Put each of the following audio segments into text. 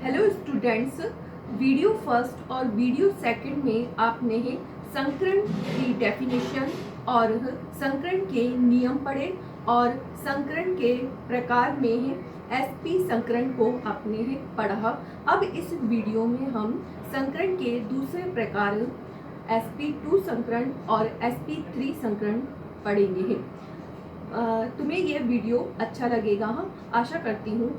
Hello students, video first और video second में आपने संकरण की डेफिनेशन और संकरण के नियम पढ़े और संकरण के प्रकार में एसपी संकरण को आपने पढ़ा। अब इस वीडियो में हम संकरण के दूसरे प्रकार sp2 संकरण और sp3 संकरण पढ़ेंगे। तुम्हें यह वीडियो अच्छा लगेगा, आशा करती हूँ।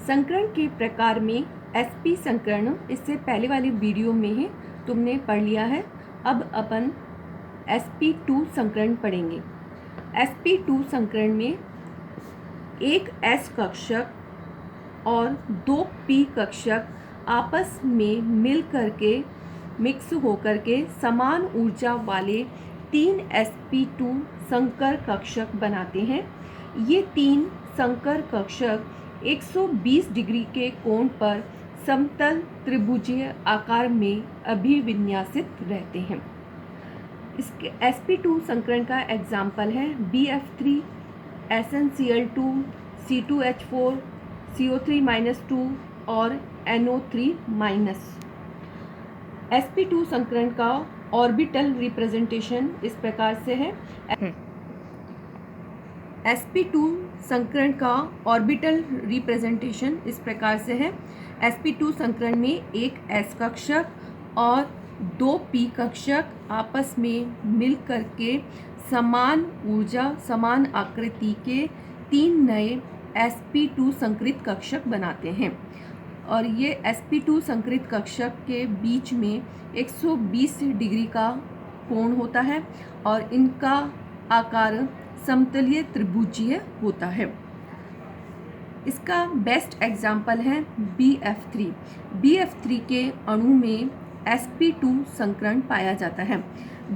संकरण के प्रकार में sp संकरण इससे पहले वाली वीडियो में तुमने पढ़ लिया है। अब अपन sp2 संकरण पढ़ेंगे। sp2 संकरण में एक s कक्षक और दो p कक्षक आपस में मिल करके मिक्स होकर के समान ऊर्जा वाले तीन sp2 संकर कक्षक बनाते हैं। ये तीन संकर कक्षक 120 डिग्री के कोण पर समतल त्रिभुजीय आकार में अभिविन्यासित रहते हैं। इसके sp2 संकरण का एग्जाम्पल है BF3 SnCl2 C2H4 CO3-2 और NO3-। sp2 संकरण का ऑर्बिटल रिप्रेजेंटेशन इस प्रकार से है। sp2 संकरण का ऑर्बिटल रिप्रेजेंटेशन इस प्रकार से है। sp2 संकरण में एक s कक्षक और दो p कक्षक आपस में मिल करके समान ऊर्जा समान आकृति के तीन नए sp2 संकरित कक्षक बनाते हैं और ये sp2 संकरित कक्षक के बीच में 120 डिग्री का कोण होता है और इनका आकार समतलीय त्रिभुजीय होता है। इसका बेस्ट एग्जाम्पल है BF3। BF3 के अणु में sp2 संकरण पाया जाता है।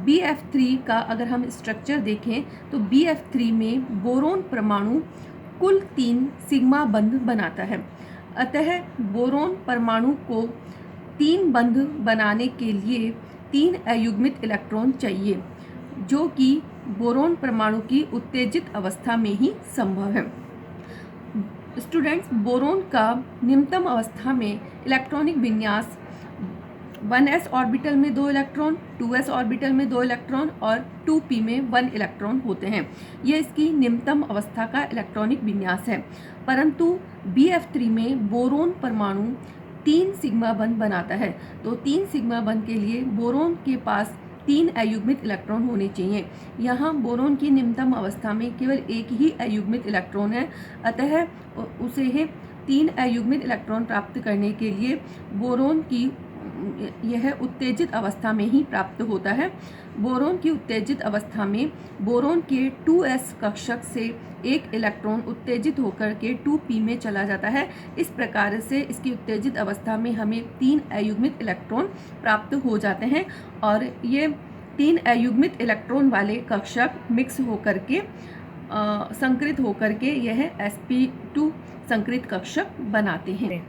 BF3 का अगर हम स्ट्रक्चर देखें तो BF3 में बोरोन परमाणु कुल 3 सिग्मा बंध बनाता है। अतः बोरोन परमाणु को 3 बंध बनाने के लिए 3 अयुग्मित इलेक्ट्रॉन चाहिए, जो कि बोरोन परमाणु की उत्तेजित अवस्था में ही संभव है। स्टूडेंट्स, बोरोन का निम्नतम अवस्था में इलेक्ट्रॉनिक विन्यास 1s ऑर्बिटल में 2 इलेक्ट्रॉन, 2s ऑर्बिटल में 2 इलेक्ट्रॉन और 2p में 1 इलेक्ट्रॉन होते हैं। यह इसकी निम्नतम अवस्था का इलेक्ट्रॉनिक विन्यास है। परंतु BF3 में बोरोन परमाणु 3 सिग्मा बंध बनाता है, तो 3 सिग्मा बंध के लिए बोरोन के पास 3 अयुग्मित इलेक्ट्रॉन होने चाहिए। यहाँ बोरोन की निम्नतम अवस्था में केवल एक ही अयुग्मित इलेक्ट्रॉन है, अतः उसे 3 अयुग्मित इलेक्ट्रॉन प्राप्त करने के लिए बोरोन की यह उत्तेजित अवस्था में ही प्राप्त होता है। बोरोन की उत्तेजित अवस्था में बोरोन के 2s कक्षक से एक इलेक्ट्रॉन उत्तेजित होकर के 2p में चला जाता है। इस प्रकार से इसकी उत्तेजित अवस्था में हमें 3 अयुग्मित इलेक्ट्रॉन प्राप्त हो जाते हैं और ये 3 अयुग्मित इलेक्ट्रॉन वाले कक्षक मिक्स होकर के संकरित होकर के यह sp2 संकरित कक्षक बनाते हैं।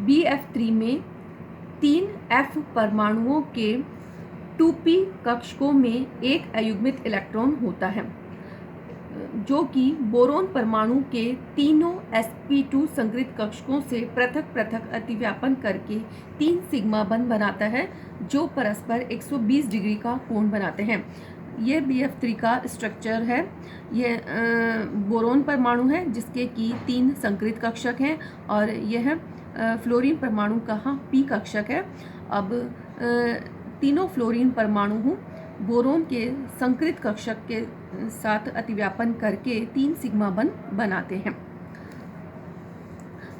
BF3 में 3 F परमाणुओं के 2p कक्षकों में एक अयुग्मित इलेक्ट्रॉन होता है, जो कि बोरोन परमाणु के तीनों sp2 संकरित कक्षकों से पृथक पृथक अतिव्यापन करके 3 सिग्मा बंध बनाता है, जो परस्पर 120 डिग्री का कोण बनाते हैं। ये BF3 का स्ट्रक्चर है। ये बोरोन परमाणु है जिसके कि 3 संकरित कक्षक हैं और यह फ्लोरीन परमाणु का p कक्षक है। अब तीनों फ्लोरीन परमाणु बोरोन के संकरित कक्षक के साथ अतिव्यापन करके 3 सिग्मा बंध बनाते हैं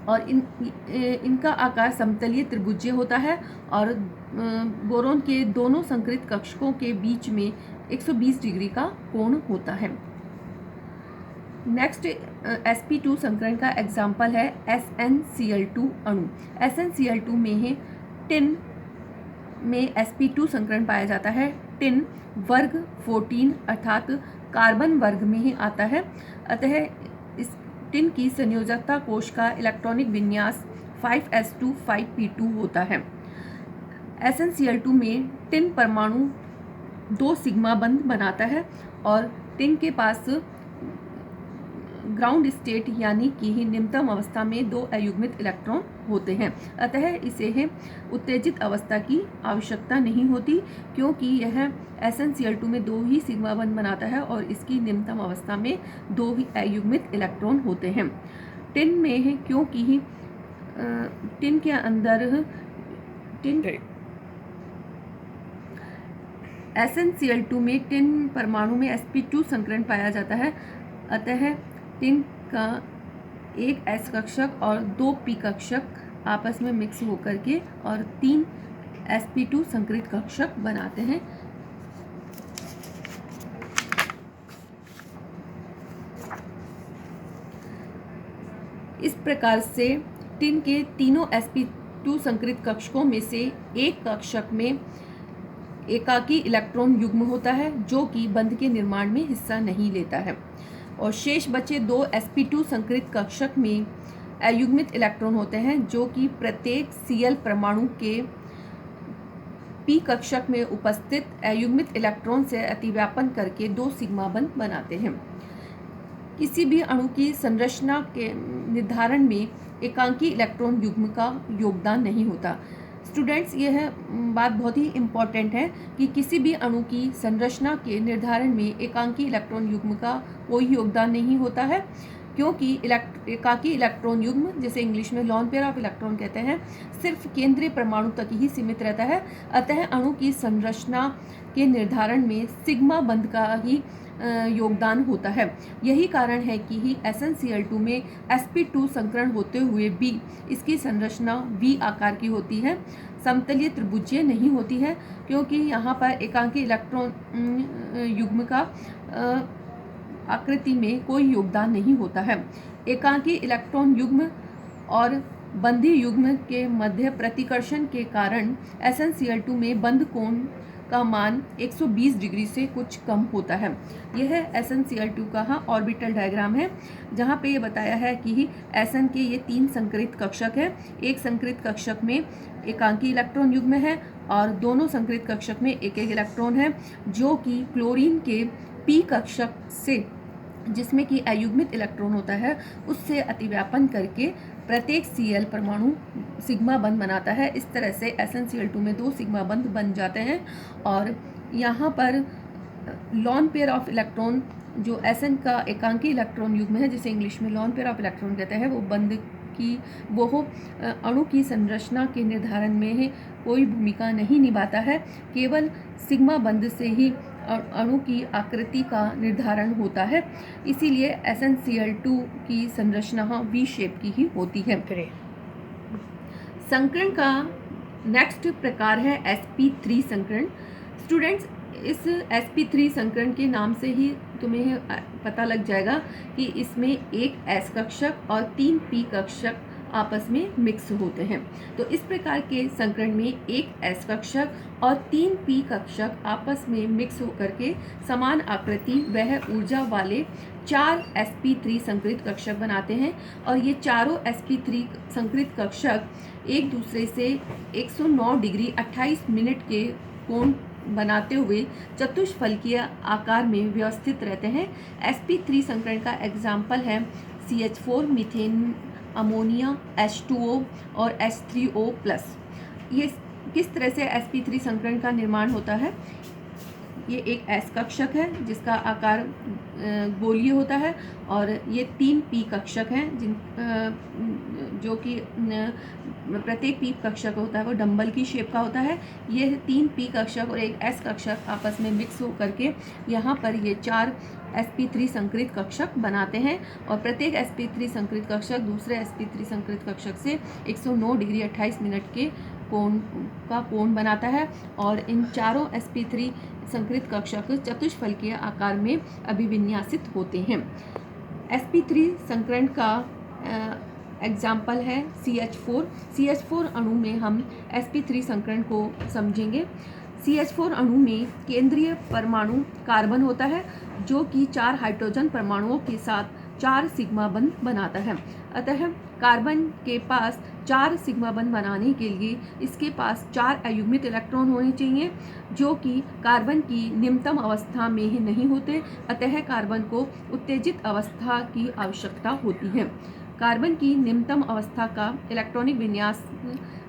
और इनका आकार समतलीय त्रिभुजीय होता है और बोरोन के दोनों संकरित कक्षकों के बीच में 120 डिग्री का कोण होता है। नेक्स्ट sp2 संकरण का एग्जाम्पल है SnCl2 अणु। SnCl2 में है टिन में sp2 संकरण पाया जाता है। टिन वर्ग 14 अर्थात कार्बन वर्ग में ही आता है, अतः इस टिन की संयोजकता कोश का इलेक्ट्रॉनिक विन्यास 5s2 5p2 होता है। SnCl2 में टिन परमाणु 2 सिग्मा बंध बनाता है और टिन के पास ग्राउंड स्टेट यानी कि निम्नतम अवस्था में 2 अयुग्मित इलेक्ट्रॉन होते हैं। अतः इसे उत्तेजित अवस्था की आवश्यकता नहीं होती, क्योंकि यह SnCl2 में 2 ही सिग्मा बंध बनाता है और इसकी निम्नतम अवस्था में 2 ही अयुग्मित इलेक्ट्रॉन होते हैं। टिन में क्योंकि टिन के अंदर SnCl2 में टिन परमाणु में sp2 संकरण पाया जाता है। अतः टिन का एक S कक्षक और 2 P कक्षक आपस में मिक्स होकर के और 3 sp2 संकरित कक्षक बनाते हैं। इस प्रकार से टिन के तीनों sp2 संकरित कक्षकों में से एक कक्षक में एकाकी इलेक्ट्रॉन युग्म होता है जो कि बंध के निर्माण में हिस्सा नहीं लेता है, और शेष बचे 2 sp2 संकरित कक्षक में अयुग्मित इलेक्ट्रॉन होते हैं जो कि प्रत्येक Cl परमाणु के P कक्षक में उपस्थित अयुग्मित इलेक्ट्रॉन से अतिव्यापन करके 2 सिग्मा बंध बनाते हैं। किसी भी अणु की संरचना के निर्धारण में एकांकी इलेक्ट्रॉन युग्म का योगदान नहीं होता। स्टूडेंट्स, यह बात बहुत ही इम्पॉर्टेंट है कि किसी भी अणु की संरचना के निर्धारण में एकांकी इलेक्ट्रॉन युग्म का कोई योगदान नहीं होता है, क्योंकि एकाकी इलेक्ट्रॉन युग्म, जिसे इंग्लिश में लॉन पेयर ऑफ इलेक्ट्रॉन कहते हैं, सिर्फ केंद्रीय परमाणु तक ही सीमित रहता है। अतः अणु की संरचना के निर्धारण में सिग्मा बंध का ही योगदान होता है। यही कारण है कि SnCl2 में sp2 संकरण होते हुए भी इसकी संरचना V आकार की होती है, समतलीय त्रिभुजीय नहीं होती है, क्योंकि यहाँ पर एकांकी इलेक्ट्रॉन युग्म का आकृति में कोई योगदान नहीं होता है। एकांकी इलेक्ट्रॉन युग्म और बंधी युग्म के मध्य प्रतिकर्षण के कारण SnCl2 में बंध कोण का मान 120 डिग्री से कुछ कम होता है। यह SnCl2 का ऑर्बिटल डायग्राम है, जहाँ पे ये बताया है कि Sn के ये 3 संकरित कक्षक हैं। एक संकरित कक्षक में एकांकी इलेक्ट्रॉन युग्म है और दोनों संकरित कक्षक में एक एक इलेक्ट्रॉन है, जो कि क्लोरीन के P कक्षक से, जिसमें कि अयुग्मित इलेक्ट्रॉन होता है, उससे अतिव्यापन करके प्रत्येक Cl परमाणु सिग्मा बंध बनाता है। इस तरह से SnCl2 में 2 सिग्मा बंध बन जाते हैं। और यहाँ पर लॉन पेयर ऑफ इलेक्ट्रॉन, जो Sn का एकांकी इलेक्ट्रॉन युग्म है, जिसे इंग्लिश में लॉन पेयर ऑफ इलेक्ट्रॉन कहते हैं, वो अणु की संरचना के निर्धारण में कोई भूमिका नहीं निभाता है। केवल सिग्मा बंध से ही अणु की आकृति का निर्धारण होता है। इसीलिए SnCl2 की संरचना V शेप की ही होती है। संकरण का नेक्स्ट प्रकार है sp3 संकरण। स्टूडेंट्स, इस sp3 संकरण के नाम से ही तुम्हें पता लग जाएगा कि इसमें एक S कक्षक और 3 P कक्षक आपस में मिक्स होते हैं। तो इस प्रकार के संकरण में एक S कक्षक और 3 P कक्षक आपस में मिक्स होकर के समान आकृति वह ऊर्जा वाले 4 sp3 संकरित कक्षक बनाते हैं, और ये चारों sp3 संकरित कक्षक एक दूसरे से 109 डिग्री 28 मिनट के कोण बनाते हुए चतुष्फलकीय आकार में व्यवस्थित रहते हैं। sp3 संकरण का एग्जाम्पल है CH4, मीथेन, अमोनिया, H2O और H3O+। ये किस तरह से sp3 संकरण का निर्माण होता है? ये एक S कक्षक है जिसका आकार गोलीय होता है, और ये 3 P कक्षक हैं जो कि प्रत्येक P कक्षक होता है वो डंबल की शेप का होता है। ये 3 P कक्षक और एक S कक्षक आपस में मिक्स हो करके यहाँ पर ये 4 sp3 संकरित कक्षक बनाते हैं, और प्रत्येक sp3 संकरित कक्षक दूसरे sp3 संकरित कक्षक से 109 डिग्री 28 मिनट के कोण बनाता है, और इन चारों sp3 संकरित कक्षक चतुष्फलकीय आकार में अभिविन्यासित होते हैं। sp3 संकरण का एग्जाम्पल है CH4 अणु में हम sp3 संकरण को समझेंगे। CH4 अणु में केंद्रीय परमाणु कार्बन होता है, जो कि 4 हाइड्रोजन परमाणुओं के साथ 4 सिग्मा बंध बनाता है। अतः कार्बन के पास 4 सिग्मा बंध बनाने के लिए इसके पास 4 अयुग्मित इलेक्ट्रॉन होने चाहिए, जो कि कार्बन की निम्नतम अवस्था में ही नहीं होते। अतः कार्बन को उत्तेजित अवस्था की आवश्यकता होती है। कार्बन की निम्नतम अवस्था का इलेक्ट्रॉनिक विन्यास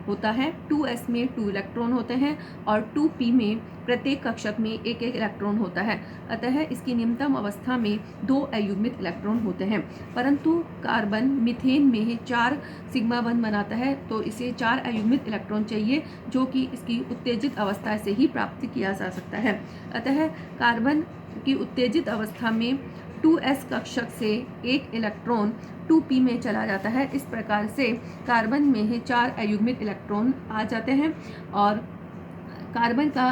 होता है। 2s में 2 इलेक्ट्रॉन होते हैं और 2p में प्रत्येक कक्षक में एक एक इलेक्ट्रॉन होता है। अतः इसकी निम्नतम अवस्था में 2 अयुग्मित इलेक्ट्रॉन होते हैं। परंतु कार्बन मीथेन में 4 सिग्मा बंध बनाता है, तो इसे 4 अयुग्मित इलेक्ट्रॉन चाहिए, जो कि इसकी उत्तेजित अवस्था से ही प्राप्त किया जा सकता है। अतः कार्बन की उत्तेजित अवस्था में 2s कक्षक से एक इलेक्ट्रॉन 2p में चला जाता है। इस प्रकार से कार्बन में ही 4 अयुग्मित इलेक्ट्रॉन आ जाते हैं और कार्बन का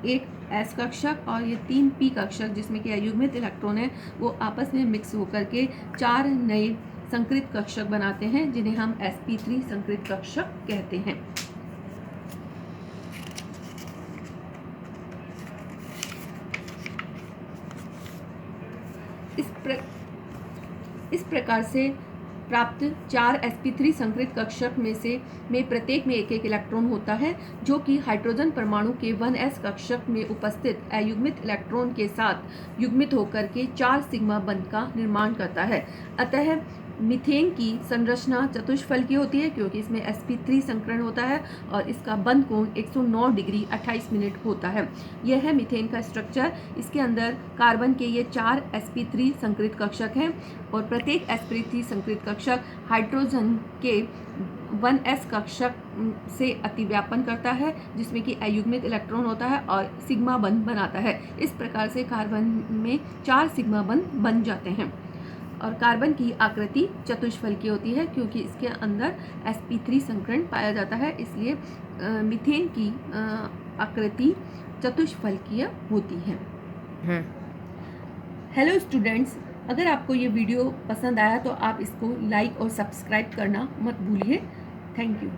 एक s कक्षक और ये 3 p कक्षक जिसमें कि अयुग्मित इलेक्ट्रॉन है, वो आपस में मिक्स होकर के 4 नए संकृत कक्षक बनाते हैं, जिन्हें हम sp3 संकृत कक्षक कहते हैं। इस प्रकार से प्राप्त 4 sp3 संकृत कक्षक में प्रत्येक में एक एक इलेक्ट्रॉन होता है, जो कि हाइड्रोजन परमाणु के 1s कक्षक में उपस्थित अयुग्मित इलेक्ट्रॉन के साथ युग्मित होकर के 4 सिग्मा बंध का निर्माण करता है। अतः मीथेन की संरचना चतुष्फलकीय होती है, क्योंकि इसमें sp3 संकरण होता है और इसका बंध कोण 109 डिग्री 28 मिनट होता है। यह है मीथेन का स्ट्रक्चर। इसके अंदर कार्बन के ये 4 sp3 संकृत कक्षक हैं और प्रत्येक sp3 संकृत कक्षक हाइड्रोजन के 1s कक्षक से अतिव्यापन करता है, जिसमें कि अयुग्मित इलेक्ट्रॉन होता है और सिग्मा बंध बनाता है। इस प्रकार से कार्बन में 4 सिग्मा बंध बन जाते हैं। और कार्बन की आकृति चतुष्फलकीय होती है, क्योंकि इसके अंदर sp3 संकरण पाया जाता है, इसलिए मीथेन की आकृति चतुष्फलकीय होती है। हेलो स्टूडेंट्स, अगर आपको ये वीडियो पसंद आया तो आप इसको लाइक और सब्सक्राइब करना मत भूलिए। Thank you.